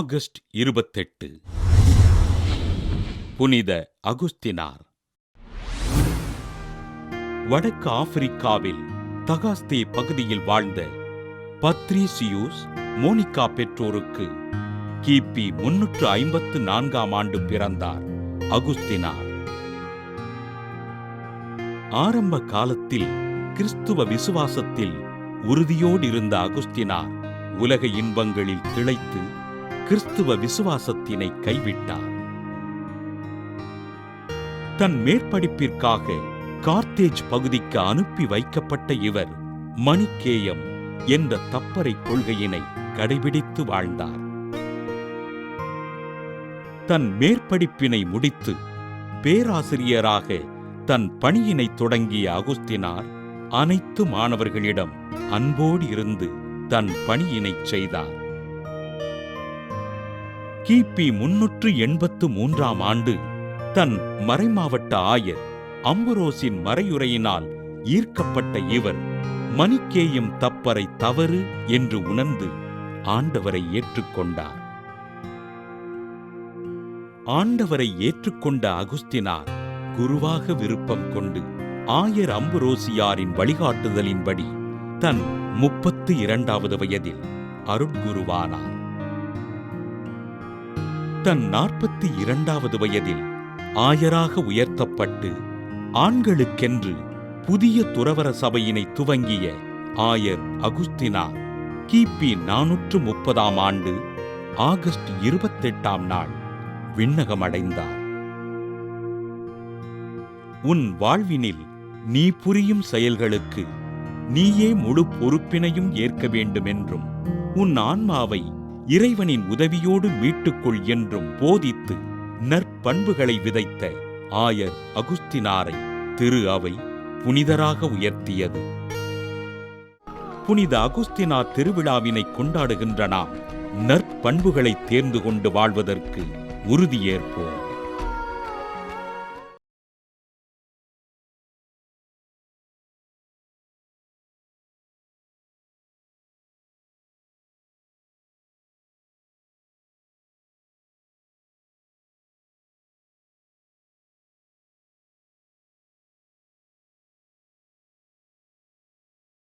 August 28. புனித அகுஸ்தினார். வடக்கு ஆப்பிரிக்காவில் தகாஸ்தே பகுதியில் வாழ்ந்த பத்ரீசியூஸ் மோனிகா பெற்றோருக்கு கிபி 354ஆம் ஆண்டு பிறந்தார் அகுஸ்தினார். ஆரம்ப காலத்தில் கிறிஸ்துவ விசுவாசத்தில் உறுதியோடு இருந்த அகுஸ்தினார் உலக இன்பங்களில் திளைத்து கிறிஸ்துவ விசுவாசத்தினை கைவிட்டார். தன் மேற்படிப்பிற்காக கார்த்தேஜ் பகுதிக்கு அனுப்பி வைக்கப்பட்ட இவர் மணிக்கேயம் என்ற தப்பறை கொள்கையினை கடைபிடித்து வாழ்ந்தார். தன் மேற்படிப்பினை முடித்து பேராசிரியராக தன் பணியினை தொடங்கிய அகுஸ்தினார் அனைத்து மாணவர்களிடம் அன்போடு இருந்து தன் பணியினை செய்தார். கிபி 383ஆம் ஆண்டு தன் மறைமாவட்ட ஆயர் அம்புரோசின் மறையுரையினால் ஈர்க்கப்பட்ட இவர் மணிக்கேயம் தப்பறை தவறு என்று உணர்ந்து ஆண்டவரை ஏற்றுக்கொண்டார். ஆண்டவரை ஏற்றுக்கொண்ட அகுஸ்தினார் குருவாக விருப்பம் கொண்டு ஆயர் அம்புரோசியாரின் வழிகாட்டுதலின்படி தன் 32வது வயதில் அருட்குருவானார். தன் 42வது வயதில் ஆயராக உயர்த்தப்பட்டு ஆண்களுக்கென்று புதிய துறவற சபையினை துவங்கிய ஆயர் அகுஸ்தினார் கிபி 430ஆம் ஆண்டு ஆகஸ்ட் 28ஆம் நாள் விண்ணகமடைந்தார். உன் வாழ்வினில் நீ புரியும் செயல்களுக்கு நீயே முழு பொறுப்பினையும் ஏற்க வேண்டுமென்றும் உன் ஆன்மாவை இறைவனின் உதவியோடு மீட்டுக்கொள் என்றும் போதித்து நற்பண்புகளை விதைத்த ஆயர் அகுஸ்தினாரை திரு அவை புனிதராக உயர்த்தியது. புனித அகுஸ்தினார் திருவிழாவினை கொண்டாடுகின்ற நாம் நற்பண்புகளை தேர்ந்து கொண்டு வாழ்வதற்கு உறுதியேற்போம்.